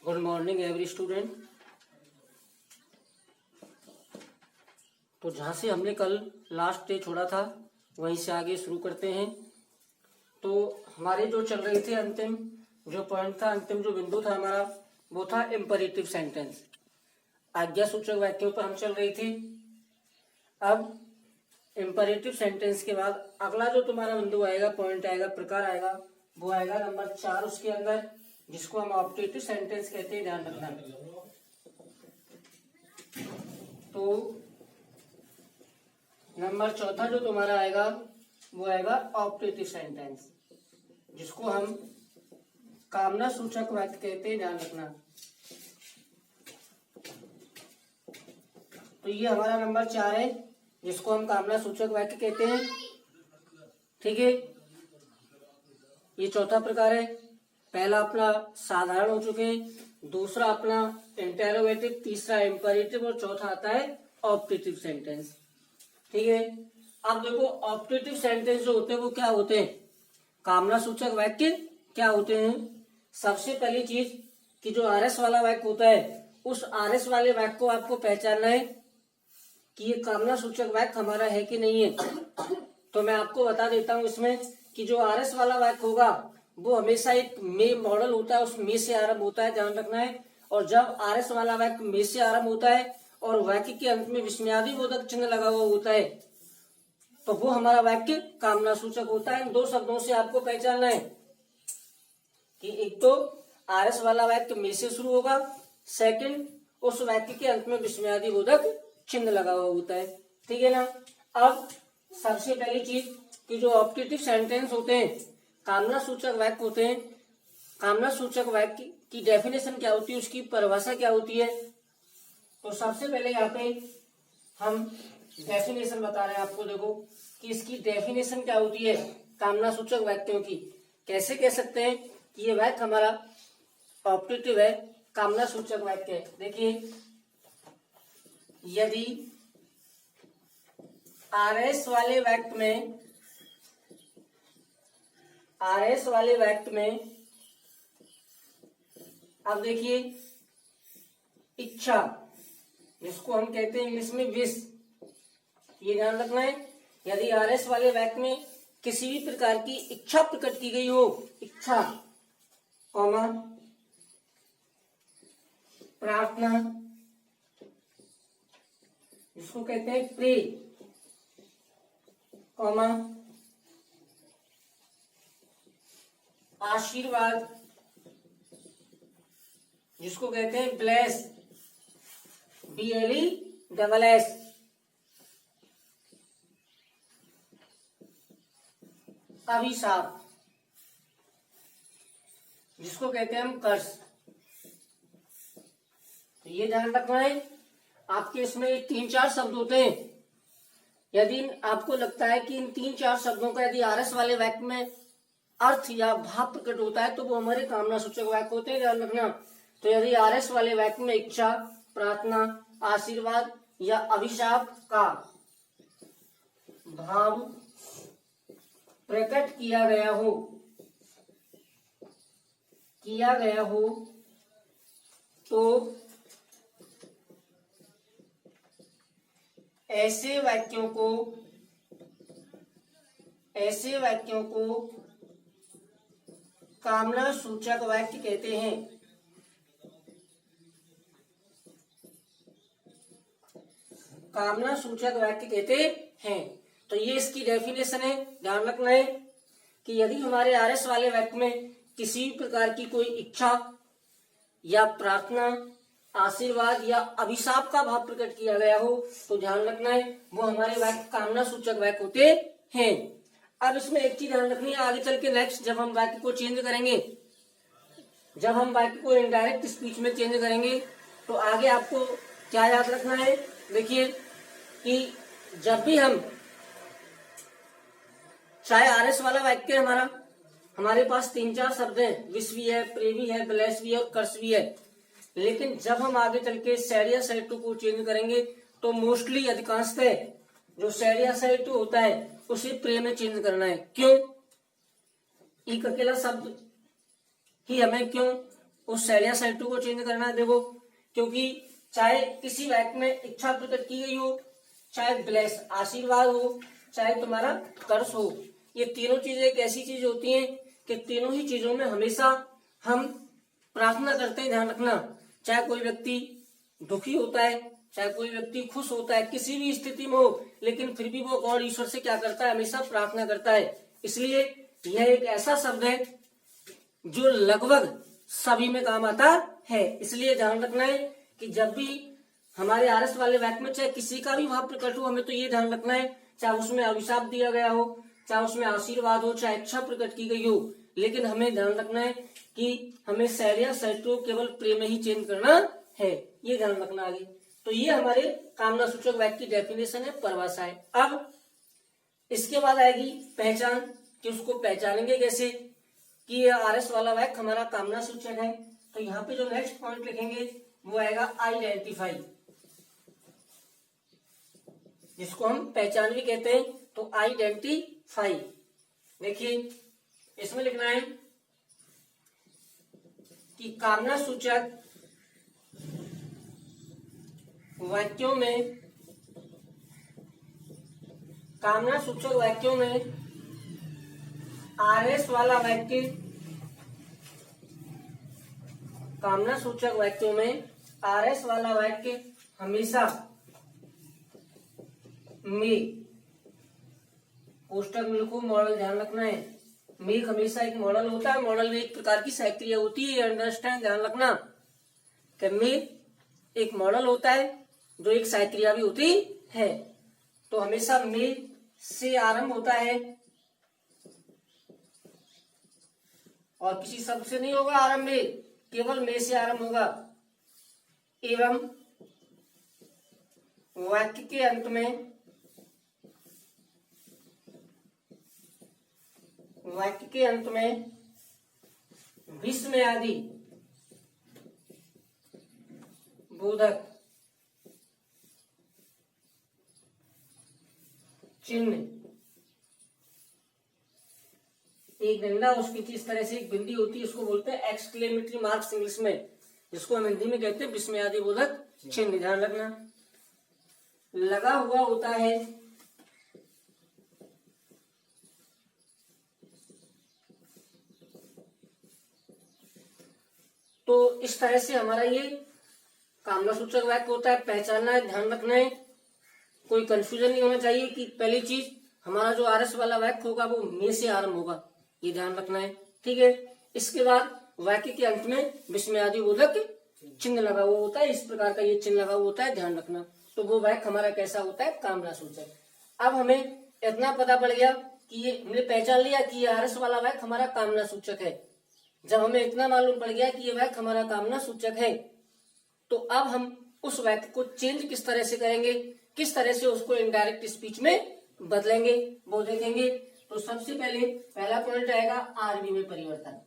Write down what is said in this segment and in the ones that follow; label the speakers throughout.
Speaker 1: Good morning every student. तो जहाँ से हमने कल लास्ट डे छोड़ा था वहीं से आगे शुरू करते हैं। तो हमारे जो चल रही थी अंतिम जो पॉइंट था, अंतिम जो बिंदु था हमारा, वो था इम्परेटिव सेंटेंस। आज्ञा सूचक वाक्यों पर हम चल रही थी। अब इम्परेटिव सेंटेंस के बाद अगला जो तुम्हारा बिंदु आएगा, पॉइंट आएगा, प्रकार आएगा, वो आएगा नंबर 4 उसके अंदर, जिसको हम ऑप्टेटिव सेंटेंस कहते हैं। ध्यान रखना। तो नंबर 4 जो तुम्हारा आएगा वो आएगा ऑप्टेटिव सेंटेंस, जिसको हम कामना सूचक वाक्य कहते हैं। ध्यान रखना। तो ये हमारा नंबर 4 है, जिसको हम कामना सूचक वाक्य कहते हैं। ठीक है, ये चौथा प्रकार है। पहला अपना साधारण हो चुके हैं, दूसरा अपना इंटेरोगेटिव, तीसरा इम्परेटिव और चौथा आता है ऑप्टेटिव सेंटेंस। ठीक है, अब देखो ऑप्टेटिव सेंटेंस जो होते हैं वो क्या होते हैं, कामना सूचक वाक्य क्या होते हैं। सबसे पहली चीज कि जो आरएस वाला वाक्य होता है, उस आरएस वाले वाक्य को आपको पहचानना है कि ये कामना सूचक वाक्य हमारा है कि नहीं है। तो मैं आपको बता देता हूं इसमें कि जो आरएस वाला वाक्य होगा वो हमेशा एक मे मॉडल होता है, उस मे से आरंभ होता है। ध्यान रखना है। और जब आरएस वाला वाक्य मे से आरंभ होता है और वाक्य के अंत में विस्मयादि बोधक चिन्ह लगा हुआ होता है, तो वो हमारा वाक्य कामना सूचक होता है। इन दो शब्दों से आपको पहचानना है कि एक तो आरएस वाला वाक्य मे से शुरू होगा, सेकंड उस वाक्य के अंत में विस्मयादि बोधक चिन्ह लगा हुआ होता है। ठीक है ना। अब सबसे पहली चीज कि जो ऑप्टेटिव सेंटेंस होते हैं, कामना सूचक वाक्य होते हैं, कामना सूचक वाक्य की डेफिनेशन क्या होती है, उसकी परिभाषा क्या होती है। तो सबसे पहले यहाँ पे हम डेफिनेशन बता रहे हैं आपको। देखो कि इसकी डेफिनेशन क्या होती है कामना सूचक वाक्यों की। कैसे कह सकते हैं कि ये वाक्य हमारा ऑप्टेटिव है, कामना सूचक वाक्य है। देखिए, यदि आरएस वाले वाक्य में अब देखिए इच्छा, जिसको हम कहते हैं इंग्लिश में विश, ये ध्यान रखना है। यदि आरएस वाले वाक्य में किसी भी प्रकार की इच्छा प्रकट की गई हो, इच्छा कॉमा प्रार्थना, जिसको कहते हैं प्रे कॉमा आशीर्वाद, जिसको कहते हैं ब्लेस, BLESS, अभिशाप, जिसको कहते हैं हम कर्स। तो ये ध्यान रखना है। आपके इसमें 3-4 शब्द होते हैं। यदि आपको लगता है कि इन 3-4 शब्दों का यदि आरएस वाले वाक्य में अर्थ या भाव प्रकट होता है तो वो हमारे कामना सूचक वाक्य होते हैं। ध्यान रखना। तो यदि आरएस वाले वाक्य में इच्छा, प्रार्थना, आशीर्वाद या अभिशाप का भाव प्रकट किया गया हो तो ऐसे वाक्यों को कामना सूचक वाक्य कहते हैं। कामना सूचक वाक्य कहते हैं। तो ये इसकी डेफिनेशन है। ध्यान रखना है कि यदि हमारे आरएस वाले वाक्य में किसी भी प्रकार की कोई इच्छा या प्रार्थना, आशीर्वाद या अभिशाप का भाव प्रकट किया गया हो तो ध्यान रखना है वो हमारे वाक्य कामना सूचक वाक्य होते हैं। अब इसमें एक चीज ध्यान रखनी है, आगे चल के नेक्स्ट जब हम वाक्य को चेंज करेंगे, जब हम वाक्य को इनडायरेक्ट स्पीच में चेंज करेंगे तो आगे आपको क्या याद रखना है। देखिए कि जब भी हम, चाहे आरएस वाला वाक्य हमारे पास 3-4 शब्द हैं, विश भी है, प्रे भी है, ब्लेस भी है और कर्स भी है, लेकिन जब हम आगे चल के सैड या सैड टू को चेंज करेंगे तो मोस्टली अधिकांशतः जो सैड या सैड टू होता है उसे प्रे में चेंज करना है। क्यों? एक अकेला शब्द ही हमें क्यों उस सेड या सेड टू को चेंज करना है। देखो, क्योंकि चाहे किसी वाक्य में इच्छा प्रकट की गई हो, चाहे ब्लेस आशीर्वाद हो, चाहे तुम्हारा कर्ष हो, ये तीनों चीजें एक ऐसी चीज होती हैं कि तीनों ही चीजों में हमेशा हम प्रार्थना करते हैं। ध्यान रखना, चाहे कोई व्यक्ति दुखी होता है, चाहे कोई व्यक्ति खुश होता है, किसी भी स्थिति में हो, लेकिन फिर भी वो गॉड ईश्वर से क्या करता है, हमेशा प्रार्थना करता है। इसलिए यह एक ऐसा शब्द है जो लगभग सभी में काम आता है। इसलिए ध्यान रखना है कि जब भी हमारे आरएस वाले वाक्य में चाहे किसी का भी भाव प्रकट हो, हमें तो ये ध्यान रखना है, चाहे उसमें अभिशाप दिया गया हो, चाहे उसमें आशीर्वाद हो, चाहे इच्छा प्रकट की गई हो, लेकिन हमें ध्यान रखना है कि हमें सेड या सेड टू केवल प्रेम में ही चेंज करना है। ये ध्यान रखना आगे। तो ये हमारे कामना सूचक वाक्य की डेफिनेशन है, परिभाषा है। अब इसके बाद आएगी पहचान, कि उसको पहचानेंगे कैसे कि ये आरएस वाला वाक्य हमारा कामना सूचक है। तो यहाँ पे जो नेक्स्ट पॉइंट लिखेंगे वो आएगा आइडेंटिफाई, जिसको हम पहचान भी कहते हैं। तो आइडेंटिफाई, देखिए इसमें लिखना है कि कामना सूचक वाक्यों में, कामना सूचक वाक्यों में आरएस वाला वाक्य, कामना सूचक वाक्यों में आरएस वाला वाक्य हमेशा में, कोष्टक में लिखो मॉडल, ध्यान रखना है, मेक हमेशा एक मॉडल होता है। मॉडल में एक प्रकार की सहक्रिया होती है, अंडरस्टैंड, ध्यान रखना कि मेक एक मॉडल होता है जो एक सहक्रिया भी होती है। तो हमेशा में से आरंभ होता है और किसी शब्द से नहीं होगा आरंभ, में केवल में से आरंभ होगा। एवं वाक्य के अंत में, वाक्य के अंत में विस्मय आदि बोधक चिन्ह, एक डंडा उसकी इस तरह से एक बिंदी होती है, उसको बोलते हैं एक्सक्लेमेटरी मार्क्स इंग्लिश में, जिसको हम हिंदी में कहते हैं विस्मय आदि बोधक चिन्ह। ध्यान रखना, लगा हुआ होता है तो इस तरह से हमारा ये कामना सूचक वाक्य होता है। पहचानना है, ध्यान रखना है, कोई कंफ्यूजन नहीं होना चाहिए कि पहली चीज हमारा जो आरएस वाला वाक्य होगा वो में से आरंभ होगा, ये ध्यान रखना है, ठीक है। इसके बाद वाक्य के अंत में विस्मय आदि बोधक चिन्ह लगा हुआ होता है, इस प्रकार का ये चिन्ह लगा हुआ होता है, ध्यान रखना। तो वो वाक्य हमारा कैसा होता है, कामना सूचक। अब हमें इतना पता पड़ गया कि ये हमने पहचान लिया कि ये आरएस वाला वाक्य हमारा कामना सूचक है। जब हमें इतना मालूम पड़ गया कि ये वाक्य हमारा कामना सूचक है, तो अब हम उस वाक्य को चेंज किस तरह से करेंगे, किस तरह से उसको इनडायरेक्ट स्पीच में बदलेंगे, वो देखेंगे। तो सबसे पहले पहला पॉइंट आएगा आरबी में परिवर्तन।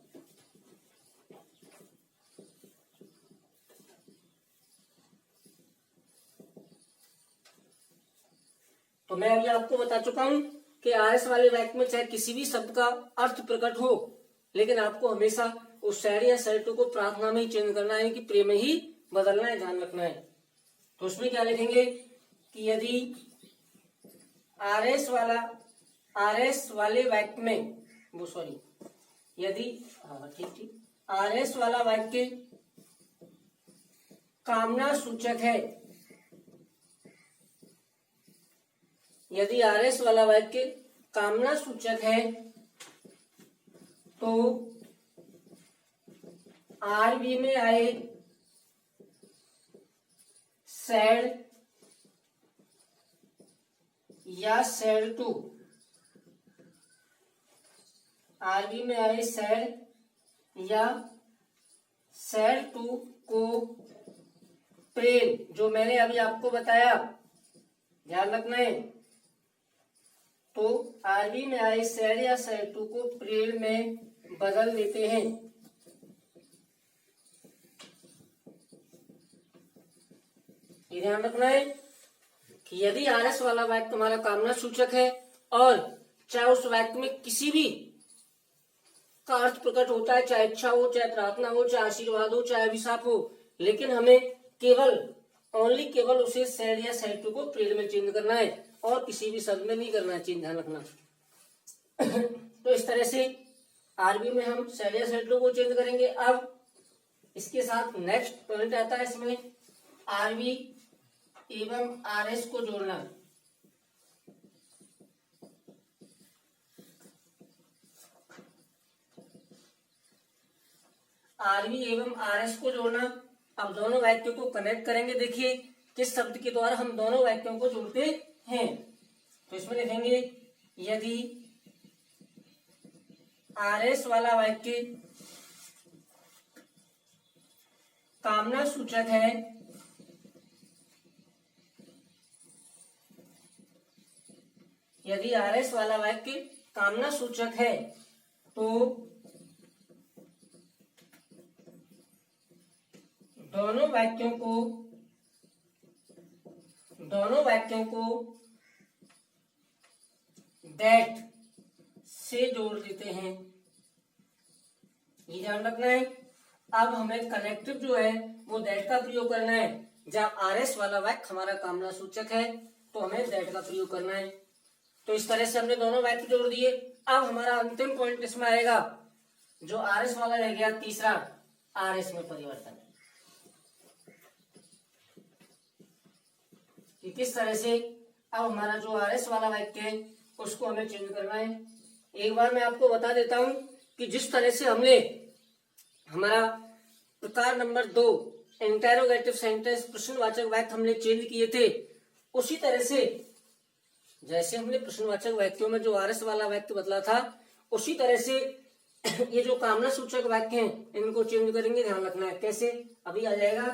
Speaker 1: तो मैं अभी आपको बता चुका हूं कि आरएस वाले वाक्य में चाहे किसी भी शब्द का अर्थ प्रकट हो, लेकिन आपको हमेशा उस सेड या सेड टू को प्रार्थना में ही चेंज करना है, कि प्रेम में ही बदलना है, ध्यान रखना है। तो उसमें क्या लिखेंगे कि यदि आरएस वाले वाक्य में, वो सॉरी, यदि ठीक आरएस वाला वाक्य कामना सूचक है, यदि आरएस वाला वाक्य कामना सूचक है तो आरबी में आए सेड या सेड टू, आरबी में आए सेड या सेड टू को प्रेम, जो मैंने अभी आपको बताया, ध्यान रखना है। तो आरबी में आए सेड या सेड टू को प्रेम में बदल देते हैं। ये ध्यान रखना है कि यदि आरएस वाला वाक्य तुम्हारा कामना सूचक है और चाहे उस वाक्य में किसी भी का अर्थ प्रकट होता है, चाहे इच्छा हो, चाहे प्रार्थना हो, चाहे आशीर्वाद हो, चाहे अभिशाप हो, लेकिन हमें केवल उसे सैड या सैड टू को प्रेयर में चेंज करना है और किसी भी शब्द में नहीं करना है चेंज, ध्यान रखना। तो इस तरह से आरबी में हम सैड या सैड टू को चेंज करेंगे। अब इसके साथ नेक्स्ट पॉइंट आता है इसमें आरबी एवं आरएस को जोड़ना। आरबी एवं आरएस को जोड़ना। अब दोनों वाक्यों को कनेक्ट करेंगे। देखिए किस शब्द के द्वारा हम दोनों वाक्यों को जोड़ते हैं। तो इसमें लिखेंगे यदि आरएस वाला वाक्य कामना सूचक है, यदि आरएस वाला वाक्य कामना सूचक है तो दोनों वाक्यों को दैट से जोड़ देते हैं, ये ध्यान रखना है। अब हमें कनेक्टिव जो है वो दैट का प्रयोग करना है। जब आरएस वाला वाक्य हमारा कामना सूचक है तो हमें दैट का प्रयोग करना है। तो इस तरह से हमने दोनों वाक्य जोड़ दिए। अब हमारा अंतिम पॉइंट इसमें आएगा जो आरएस वाला रह गया, तीसरा आरएस में परिवर्तन। कि किस तरह से अब हमारा जो आरएस वाला वाक्य है उसको हमें चेंज करना है। एक बार मैं आपको बता देता हूं कि जिस तरह से हमने हमारा प्रकार नंबर 2 इंटेरोगेटिव सेंटेंस प्रश्नवाचक वाक्य हमने चेंज किए थे, उसी तरह से जैसे हमने प्रश्नवाचक वाक्यों में जो आरएस वाला वाक्य बदला था उसी तरह से ये जो कामना सूचक वाक्य हैं इनको चेंज करेंगे। ध्यान रखना है कैसे, अभी आ जाएगा।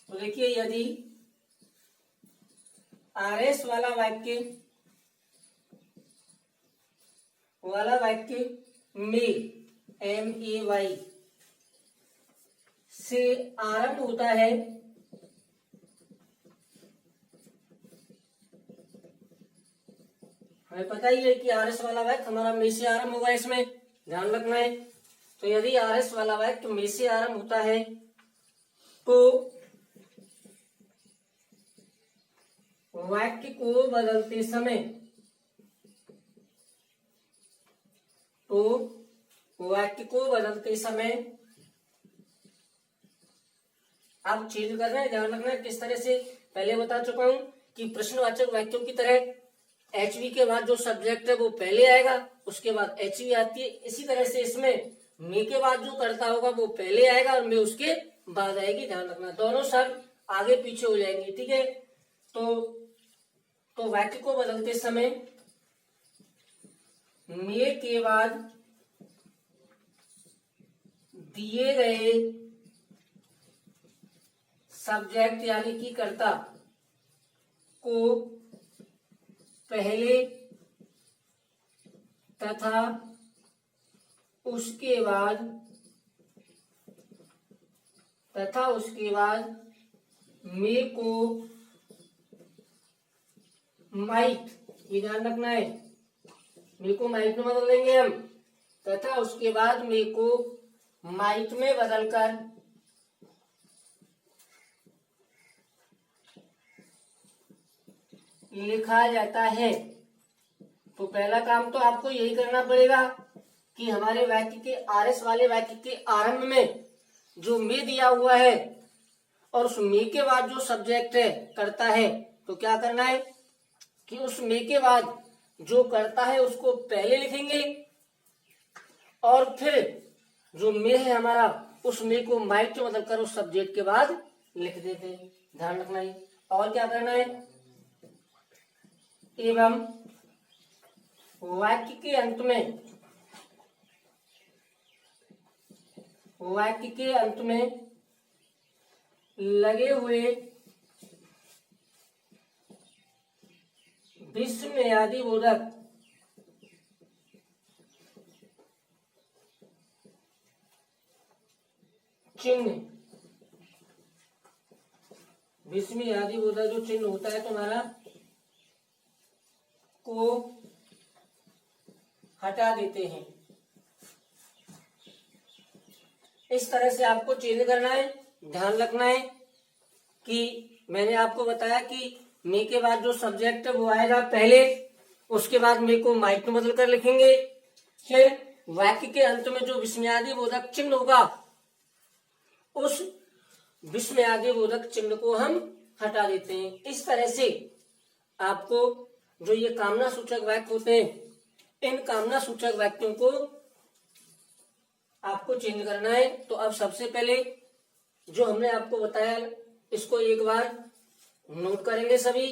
Speaker 1: तो देखिए यदि आरएस वाला वाक्य में MEY से आरंभ होता है, हमें पता ही है कि आरएस वाला वाक्य हमारा में से आरंभ होगा, इसमें ध्यान रखना है। तो यदि आरएस वाला वाक्य में से आरंभ होता है तो वाक्य को बदलते समय आप चेंज कर रहे हैं। ध्यान रखना है किस तरह से, पहले बता चुका हूं कि प्रश्नवाचक वाक्यों की तरह एचवी के बाद जो सब्जेक्ट है वो पहले आएगा, उसके बाद एचवी आती है। इसी तरह से इसमें मे के बाद जो कर्ता होगा वो पहले आएगा और मे उसके बाद आएगी। ध्यान रखना दोनों शब्द आगे पीछे हो जाएंगे, ठीक है। तो वाक्य को बदलते समय मे के बाद दिए गए सब्जेक्ट यानी कि कर्ता को पहले तथा उसके बाद मे को माइट, ये ध्यान रखना है, मे को माइट में बदल देंगे हम, तथा उसके बाद मे को माइट में बदलकर लिखा जाता है। तो पहला काम तो आपको यही करना पड़ेगा कि हमारे वाक्य के आरएस वाले वाक्य के आरंभ में जो मे दिया हुआ है और उस मे के बाद जो सब्जेक्ट है करता है, तो क्या करना है कि उस मे के बाद जो करता है उसको पहले लिखेंगे और फिर जो मे है हमारा उस मे को माइट में बदलकर उस सब्जेक्ट के बाद लिख देते हैं। ध्यान रखना है। और क्या करना है, एवं वाक्य के अंत में लगे हुए विस्मयादि बोधक चिन्ह, विस्मयादि बोधक जो चिन्ह होता है तुम्हारा को हटा देते हैं। इस तरह से आपको चेंज करना है। ध्यान रखना है कि मैंने आपको बताया कि मे के बाद जो सब्जेक्ट है वो आएगा पहले, उसके बाद मे को माइट में बदल कर लिखेंगे, फिर वाक्य के अंत में जो विस्मयादि बोधक चिन्ह होगा उस विस्मयादि बोधक चिन्ह को हम हटा देते हैं। इस तरह से आपको जो ये कामना सूचक वाक्य होते हैं, इन कामना सूचक वाक्यों को आपको चेंज करना है। तो अब सबसे पहले जो हमने आपको बताया इसको एक बार नोट करेंगे सभी,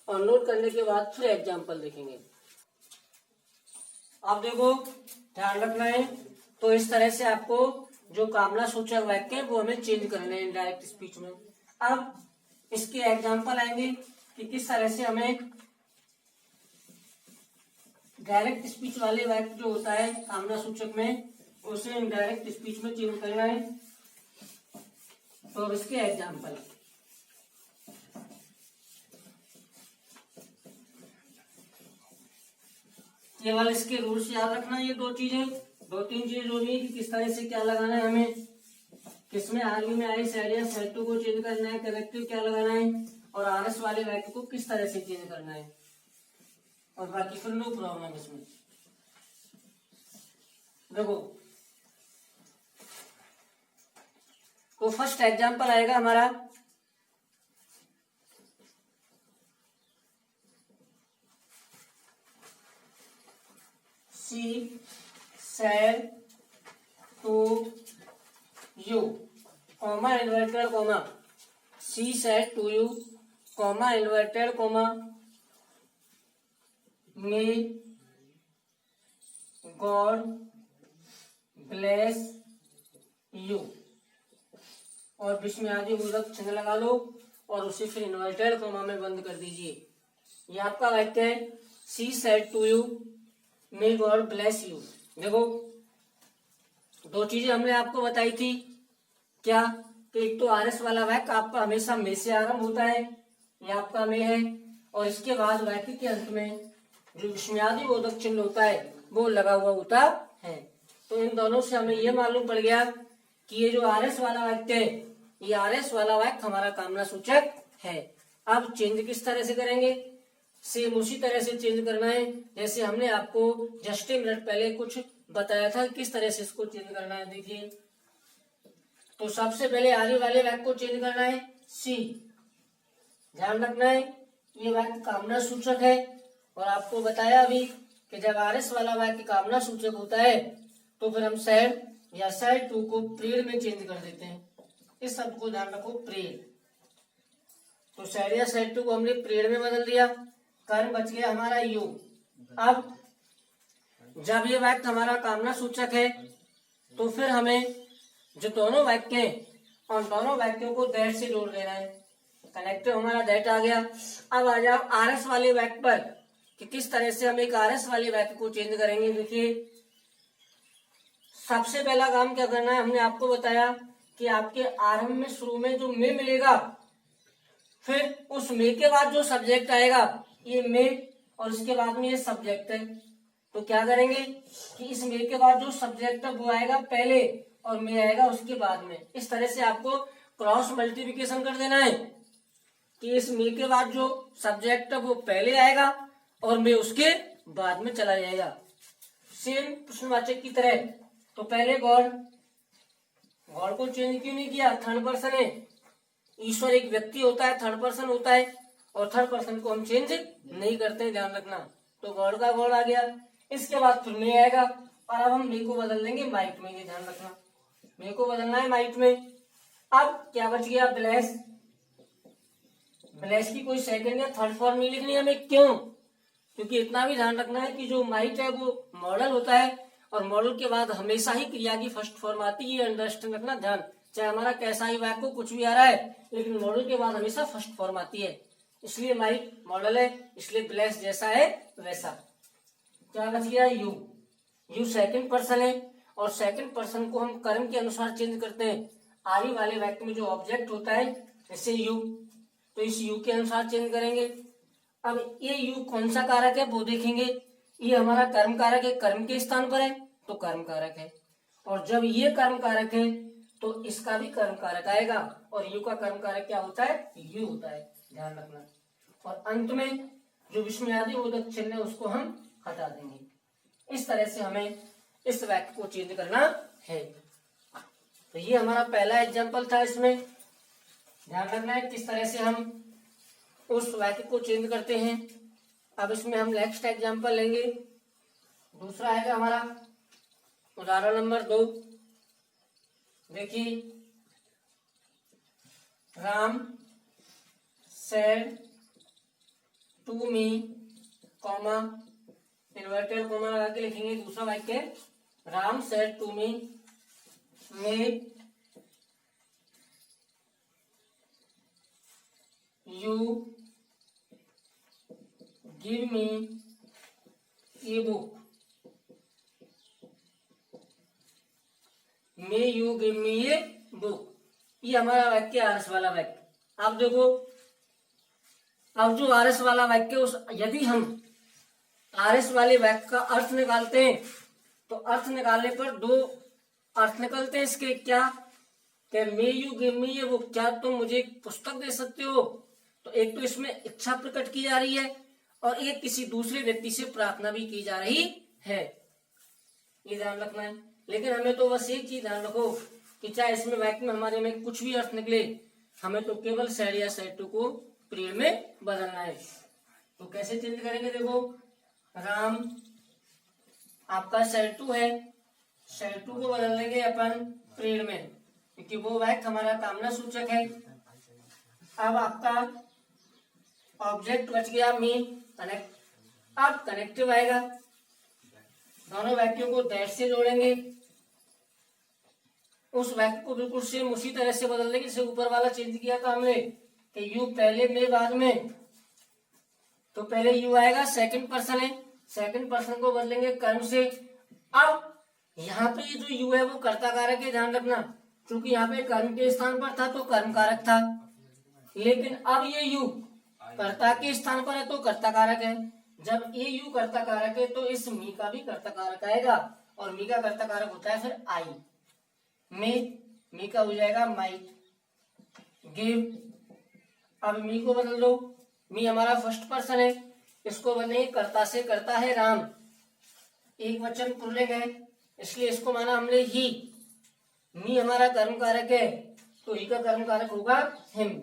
Speaker 1: और नोट करने के बाद फिर एग्जाम्पल देखेंगे। आप देखो, ध्यान रखना है। तो इस तरह से आपको जो कामना सूचक वाक्य है वो हमें चेंज करने हैं डायरेक्ट स्पीच में। अब इसके एग्जाम्पल आएंगे कि किस तरह से हमें डायरेक्ट स्पीच वाले वाक्य जो होता है कामना सूचक में उसे इनडायरेक्ट स्पीच में चेंज करना है। तो इसके एग्जाम्पल, केवल इसके रूल्स याद रखना। ये दो तीन चीजें जो भी कि किस तरह से क्या लगाना है हमें, किसमें आर्मी में आई सैडिया सेटू को चेंज करना है, कनेक्टिव क्या लगाना है, और आरएस वाले वाक्य को किस तरह से चेंज करना है, और बाकी फिर नो प्रॉब्लम इसमें। देखो, तो फर्स्ट एग्जांपल आएगा हमारा, she said to you, comma inverted comma, she said to you, comma inverted comma, may God bless you, और विस्मयादि बोधक चिन्ह लगा लो और उसे फिर इन्वर्टेड कॉमा में बंद कर दीजिए। ये आपका वाक्य है, she said to you may God bless you. देखो, दो चीजें हमने आपको बताई थी क्या, कि एक तो आरएस वाला वाक्य आपका हमेशा मे से आरंभ होता है, ये आपका मे है, और इसके बाद वाक्य के अंत में जो विस्मयादि बोधक चिन्ह होता है वो लगा हुआ होता है। तो इन दोनों से हमें ये मालूम पड़ गया कि ये जो आरएस वाला वाक्य है, ये आरएस वाला वाक्य हमारा कामना सूचक है। अब चेंज किस तरह से करेंगे, सेम उसी तरह से चेंज करना है जैसे हमने आपको जस्ट ए मिनट पहले कुछ बताया था किस तरह से इसको चेंज करना है। देखिए, तो सबसे पहले आगे वाले वाक्य को चेंज करना है सी। ध्यान रखना है, ये वाक्य कामना सूचक है, और आपको बताया अभी कि जब आरएस वाला वाक्य कामना सूचक होता है तो फिर हम सैड या सैड टू को प्रेड में चेंज कर देते हैं। इस शब्द को ध्यान रखो, प्रेड। तो सैड या सैड टू को हमने प्रेड में बदल दिया, कर्म बच गया हमारा यू। अब जब ये वाक्य हमारा कामना सूचक है तो फिर हमें जो दोनों वाक्य हैं उन दोनों वाक्यों को दैट से जोड़ देना है। कनेक्टिव हमारा दैट आ गया। अब आ जाओ आरएस वाले वाक्य पर कि किस तरह से हम एक आरएस वाले वाक्य को चेंज करेंगे। देखिए, सबसे पहला काम क्या करना है, हमने आपको बताया कि आपके आरंभ में शुरू में जो मे मिलेगा, फिर उस मे के बाद जो सब्जेक्ट आएगा ये मे, और इसके बाद में ये सब्जेक्ट है। तो क्या करेंगे कि इस मे के बाद जो सब्जेक्ट है वो आएगा पहले और मे आएगा उसके बाद में। इस तरह से आपको क्रॉस मल्टीप्लिकेशन कर देना है कि इस मे के बाद जो सब्जेक्ट है वो पहले आएगा और मे उसके बाद में चला जाएगा, सेम प्रश्नवाचक की तरह। तो पहले गॉड को चेंज क्यों नहीं किया, थर्ड पर्सन है, ईश्वर एक व्यक्ति होता है, थर्ड पर्सन होता है, और थर्ड पर्सन को हम चेंज नहीं करते, ध्यान रखना। तो गॉड का गॉड आ गया, इसके बाद फिर मे आएगा, और अब हम मे को बदल देंगे माइट में, ये ध्यान रखना, मे को बदलना है माइट में। अब क्या बच गया, ब्लेस। ब्लेस की कोई सेकंड या थर्ड फॉर्म नहीं लिखनी हमें, क्यों, क्योंकि इतना भी ध्यान रखना है कि जो माइट है वो मॉडल होता है, और मॉडल के बाद हमेशा ही क्रिया की फर्स्ट फॉर्म आती है, अंडरस्टैंड रखना ध्यान। चाहे हमारा कैसा ही वाक्य को कुछ भी आ रहा है, लेकिन मॉडल के बाद हमेशा फर्स्ट फॉर्म आती है, इसलिए माइट मॉडल है, इसलिए ब्लेस जैसा है वैसा। क्या बच गया, यू। यू सेकंड पर्सन है, और सेकंड पर्सन को हम कर्म के अनुसार चेंज करते हैं। आगे वाले वाक्य में जो ऑब्जेक्ट होता है जैसे यू, तो इस यू के अनुसार चेंज करेंगे। अब ये यू कौन सा कारक है वो देखेंगे। ये हमारा कर्म कारक है, कर्म के स्थान पर है तो कर्म कारक है, और जब ये कर्म कारक है तो इसका भी कर्म कारक आएगा, और यू का कर्म कारक क्या होता है, यू होता है, ध्यान रखना। और अंत में जो विस्मयादि बोधक चिन्ह है उसको हम हटा देंगे। इस तरह से हमें इस वाक्य को चेंज करना है। तो ये हमारा पहला एग्जाम्पल था। इसमें ध्यान रखना है किस तरह से हम उस वाक्य को चेंज करते हैं। अब इसमें हम नेक्स्ट एग्जाम्पल लेंगे। दूसरा है हमारा उदाहरण नंबर 2। देखिए, Ram said to me, comma, inverted comma लगा के लिखेंगे दूसरा वाक्य। Ram said to me, may you give me a book, may you give me a book. ये हमारा वाक्य आरएस वाला वाक्य। आप देखो, अब जो आरएस वाला वाक्य उस यदि हम आरएस वाले वाक्य का अर्थ निकालते हैं तो अर्थ निकालने पर दो अर्थ निकलते हैं इसके। क्या कि मे यू गिव मी ये बुक, क्या तुम मुझे एक पुस्तक दे सकते हो। तो एक तो इसमें इच्छा प्रकट की जा रही है और एक किसी दूसरे व्यक्ति से प्रार्थना भी की जा रही है, ये ध्यान रखना है। लेकिन हमें तो बस एक चीज ध्यान रखो कि चाहे इसमें वाक्य में हमारे में कुछ भी अर्थ निकले, हमें तो केवल सेड या सेड टू को पीरियड में बदलना है। तो कैसे चेंज करेंगे, देखो, राम आपका सेड टू है, सेड टू को बदल देंगे अपन पीरियड में, क्योंकि वो वाक्य हमारा कामना सूचक है। अब आपका ऑब्जेक्ट बच गया मी, कनेक्ट, अब कनेक्टिव आएगा। दोनों वाक्यों को दैट से जोड़ेंगे, उस वाक्य को बिल्कुल सेम उसी तरह से बदल देंगे जैसे ऊपर वाला चेंज किया था हमने कि यू पहले में बाद में। तो पहले यू आएगा, सेकंड पर्सन है, सेकंड पर्सन को बदलेंगे कर्म से। अब यहाँ पे ये जो यू है वो कर्ता कारक है, ध्यान रखना, क्योंकि यहाँ पे कर्म के स्थान पर था तो कर्म कारक था, लेकिन अब ये यू कर्ता के स्थान पर है तो कर्ता कारक है। जब ये यू कर्ता कारक है तो इस मी का भी कर्ता कारक आएगा, और मी का कर्ता कारक होता है फिर आई। मी का हो जाएगा माइट, गिव, अब मी को बदल दो, मी हमारा फर्स्ट पर्सन है, इसको बदलेंगे कर्ता से, करता है राम, एक वचन पुल्लिंग है इसलिए इसको माना हमने ही। मी हमारा कर्म कारक है तो ही का कर्म कारक होगा हिम,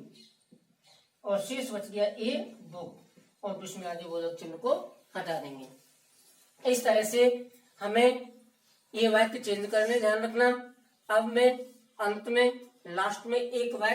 Speaker 1: और शेष बच गया ए बुक, और विस्मयादि बोधक चिन्ह को हटा देंगे। इस तरह से हमें ये वाक्य चेंज करने, ध्यान रखना। अब मैं अंत में लास्ट में एक वाक्य